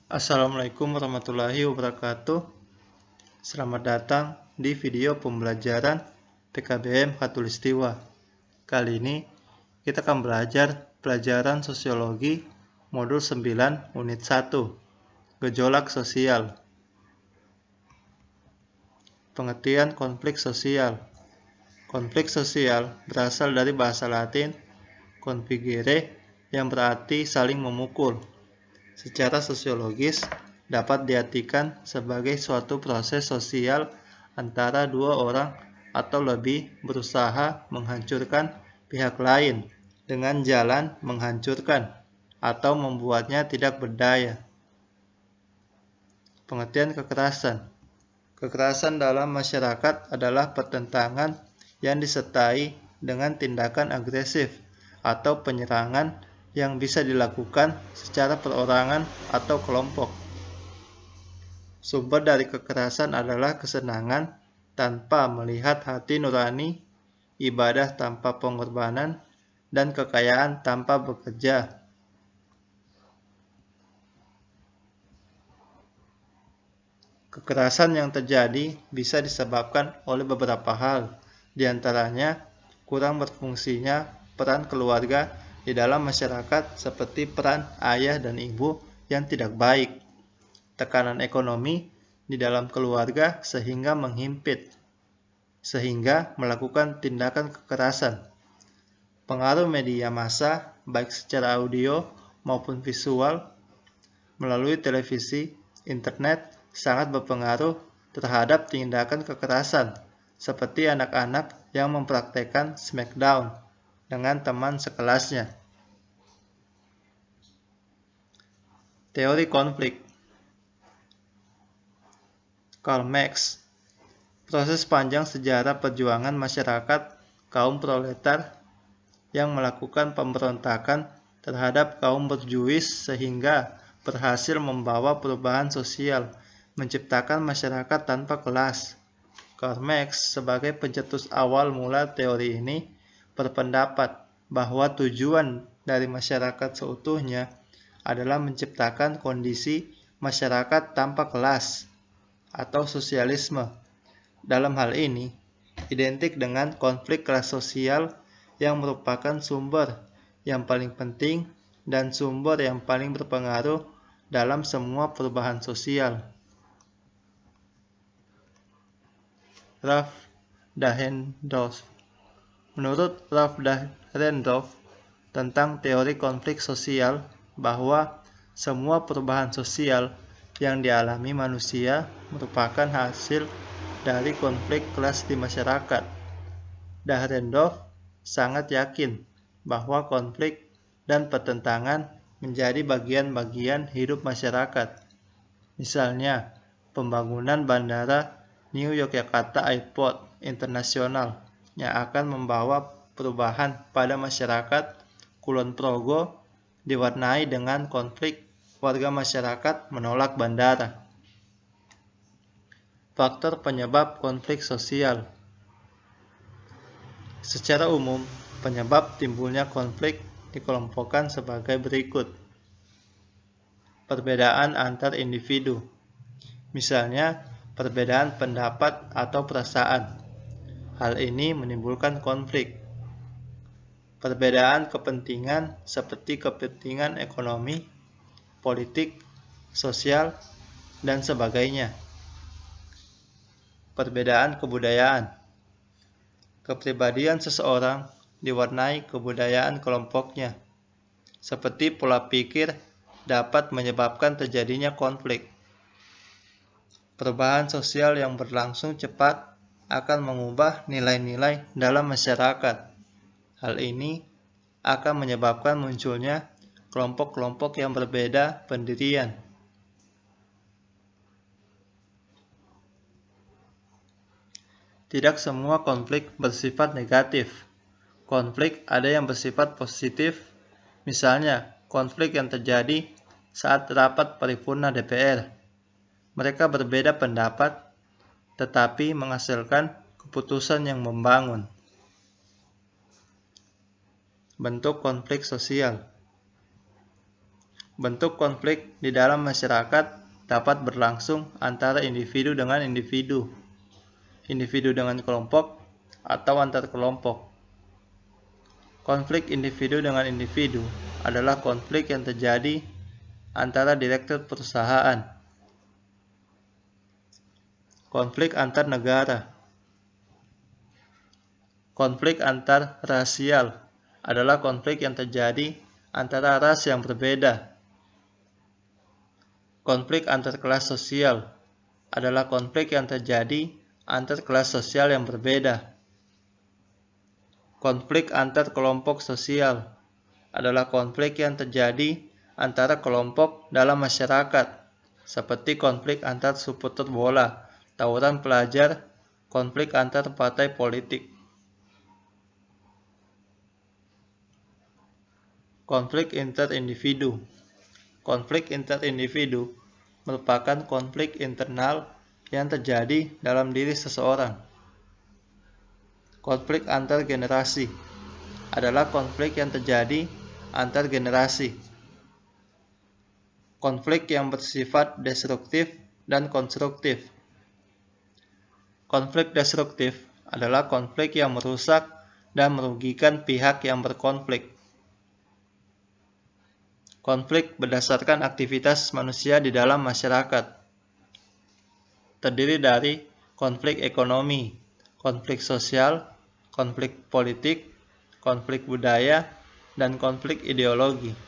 Assalamualaikum warahmatullahi wabarakatuh. Selamat datang di video pembelajaran PKBM Khatulistiwa. Kali ini kita akan belajar pelajaran sosiologi modul 9 unit 1, gejolak sosial. Pengertian konflik sosial. Konflik sosial berasal dari bahasa Latin configere yang berarti saling memukul. Secara sosiologis, dapat diartikan sebagai suatu proses sosial antara dua orang atau lebih berusaha menghancurkan pihak lain dengan jalan menghancurkan atau membuatnya tidak berdaya. Pengertian kekerasan. Kekerasan dalam masyarakat adalah pertentangan yang disertai dengan tindakan agresif atau penyerangan yang bisa dilakukan secara perorangan atau kelompok. Sumber dari kekerasan adalah kesenangan tanpa melihat hati nurani, ibadah tanpa pengorbanan, dan kekayaan tanpa bekerja. Kekerasan yang terjadi bisa disebabkan oleh beberapa hal, di antaranya kurang berfungsinya peran keluarga di dalam masyarakat seperti peran ayah dan ibu yang tidak baik, tekanan ekonomi di dalam keluarga sehingga menghimpit, sehingga melakukan tindakan kekerasan. Pengaruh media massa, baik secara audio maupun visual, melalui televisi, internet, sangat berpengaruh terhadap tindakan kekerasan, seperti anak-anak yang mempraktekkan smackdown dengan teman sekelasnya. Teori konflik. Karl Marx. Proses panjang sejarah perjuangan masyarakat kaum proletar yang melakukan pemberontakan terhadap kaum berjuis sehingga berhasil membawa perubahan sosial, menciptakan masyarakat tanpa kelas. Karl Marx sebagai pencetus awal mula teori ini berpendapat bahwa tujuan dari masyarakat seutuhnya adalah menciptakan kondisi masyarakat tanpa kelas atau sosialisme. Dalam hal ini, identik dengan konflik kelas sosial yang merupakan sumber yang paling penting dan sumber yang paling berpengaruh dalam semua perubahan sosial. Ralph Dahrendorf. Menurut Ralph Dahrendorf tentang teori konflik sosial, bahwa semua perubahan sosial yang dialami manusia merupakan hasil dari konflik kelas di masyarakat. Dahrendorf sangat yakin bahwa konflik dan pertentangan menjadi bagian-bagian hidup masyarakat. Misalnya, pembangunan bandara New Yogyakarta Airport Internasional yang akan membawa perubahan pada masyarakat Kulon Progo diwarnai dengan konflik warga masyarakat menolak bandara. Faktor penyebab konflik sosial. Secara umum, penyebab timbulnya konflik dikelompokkan sebagai berikut. Perbedaan antar individu. Misalnya, perbedaan pendapat atau perasaan. Hal ini menimbulkan konflik. Perbedaan kepentingan seperti kepentingan ekonomi, politik, sosial, dan sebagainya. Perbedaan kebudayaan. Kepribadian seseorang diwarnai kebudayaan kelompoknya, seperti pola pikir dapat menyebabkan terjadinya konflik. Perubahan sosial yang berlangsung cepat akan mengubah nilai-nilai dalam masyarakat. Hal ini akan menyebabkan munculnya kelompok-kelompok yang berbeda pendirian. Tidak semua konflik bersifat negatif. Konflik ada yang bersifat positif, misalnya konflik yang terjadi saat rapat paripurna DPR. Mereka berbeda pendapat, tetapi menghasilkan keputusan yang membangun. Bentuk konflik sosial. Bentuk konflik di dalam masyarakat dapat berlangsung antara individu dengan individu, individu dengan kelompok, atau antar kelompok. Konflik individu dengan individu adalah konflik yang terjadi antara direktur perusahaan. Konflik antar negara. Konflik antar rasial adalah konflik yang terjadi antara ras yang berbeda. Konflik antar kelas sosial adalah konflik yang terjadi antar kelas sosial yang berbeda. Konflik antar kelompok sosial adalah konflik yang terjadi antara kelompok dalam masyarakat, seperti konflik antar supporter bola, tawuran pelajar, konflik antar partai politik. Konflik interindividu. Konflik interindividu merupakan konflik internal yang terjadi dalam diri seseorang. Konflik antar generasi adalah konflik yang terjadi antar generasi. Konflik yang bersifat destruktif dan konstruktif. Konflik destruktif adalah konflik yang merusak dan merugikan pihak yang berkonflik. Konflik berdasarkan aktivitas manusia di dalam masyarakat. Terdiri dari konflik ekonomi, konflik sosial, konflik politik, konflik budaya, dan konflik ideologi.